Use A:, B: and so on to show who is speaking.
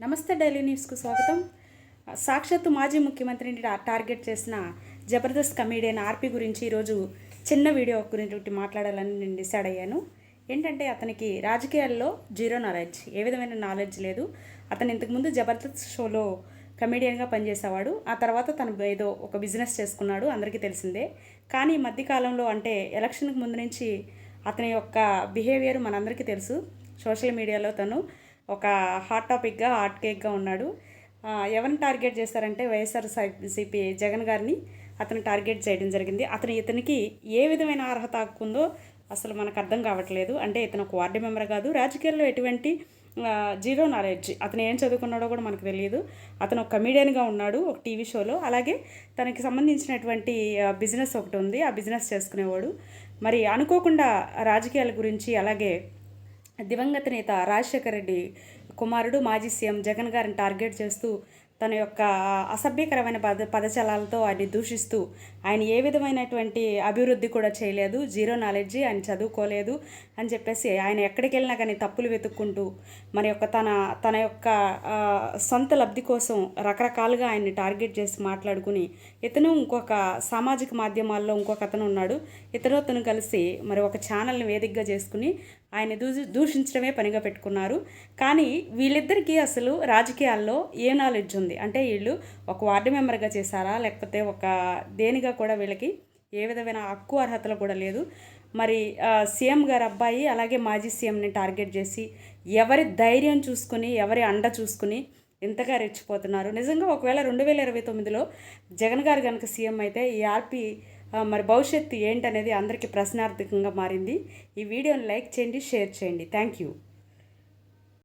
A: నమస్తే డైలీ న్యూస్కు స్వాగతం. సాక్షాత్తు మాజీ ముఖ్యమంత్రిని టార్గెట్ చేసిన జబర్దస్త్ కమీడియన్ ఆర్పి గురించి ఈరోజు చిన్న వీడియో గురించి మాట్లాడాలని నేను డిసైడ్ అయ్యాను. ఏంటంటే అతనికి రాజకీయాల్లో జీరో నాలెడ్జ్, ఏ విధమైన నాలెడ్జ్ లేదు. అతను ఇంతకుముందు జబర్దస్త్ షోలో కమీడియన్గా పనిచేసేవాడు. ఆ తర్వాత తను ఏదో ఒక బిజినెస్ చేసుకున్నాడు, అందరికీ తెలిసిందే. కానీ ఈ మధ్యకాలంలో అంటే ఎలక్షన్కి ముందు నుంచి అతని యొక్క బిహేవియర్ మనందరికీ తెలుసు. సోషల్ మీడియాలో తను ఒక హాట్ టాపిక్గా, హాట్ కేక్గా ఉన్నాడు. ఎవరిని టార్గెట్ చేస్తారంటే వైఎస్ఆర్సీపీ జగన్ గారిని అతను టార్గెట్ చేయడం జరిగింది. ఇతనికి ఏ విధమైన అర్హత హక్కుందో అసలు మనకు అర్థం కావట్లేదు. అంటే ఇతను ఒక వార్డు మెంబర్ కాదు, రాజకీయాల్లో ఎటువంటి జీరో నాలెడ్జ్. అతను ఏం చదువుకున్నాడో కూడా మనకు తెలియదు. అతను ఒక కమీడియన్గా ఉన్నాడు ఒక టీవీ షోలో. అలాగే తనకి సంబంధించినటువంటి బిజినెస్ ఒకటి ఉంది, ఆ బిజినెస్ చేసుకునేవాడు. మరి అనుకోకుండా రాజకీయాల గురించి, అలాగే దివంగత నేత రాజశేఖర రెడ్డి కుమారుడు మాజీ సీఎం జగన్ గారిని టార్గెట్ చేస్తూ తన యొక్క అసభ్యకరమైన పదజాలాలతో ఆయన్ని దూషిస్తూ, ఆయన ఏ విధమైనటువంటి అభివృద్ధి కూడా చేయలేదు, జీరో నాలెడ్జి, ఆయన చదువుకోలేదు అని చెప్పేసి ఆయన ఎక్కడికి వెళ్ళినా కానీ తప్పులు వెతుక్కుంటూ తన యొక్క సొంత లబ్ధి కోసం రకరకాలుగా ఆయన్ని టార్గెట్ చేసి మాట్లాడుకుని, ఇతను ఇంకొక సామాజిక మాధ్యమాల్లో ఇంకొక అతను ఉన్నాడు, అతను కలిసి మరి ఒక ఛానల్ని వేదికగా చేసుకుని ఆయన దూషించడమే పనిగా పెట్టుకున్నారు. కానీ వీళ్ళిద్దరికీ అసలు రాజకీయాల్లో ఏ నాలెడ్జ్ ఉంది అంటే, వీళ్ళు ఒక వార్డు మెంబర్గా చేశారా, లేకపోతే ఒక దేనిగా కూడా వీళ్ళకి ఏ విధమైన హక్కు అర్హతలు కూడా లేదు. మరి సీఎం గారి అబ్బాయి అలాగే మాజీ సీఎంని టార్గెట్ చేసి ఎవరి ధైర్యం చూసుకుని, ఎవరి అండ చూసుకుని ఇంతగా రెచ్చిపోతున్నారు. నిజంగా ఒకవేళ 2029లో జగన్ గారు కనుక సీఎం అయితే ఈ ఆర్పి మరి భవిష్యత్తు ఏంటనేది అందరికీ ప్రశ్నార్థకంగా మారింది. ఈ వీడియోని లైక్ చేయండి, షేర్ చేయండి. Thank you.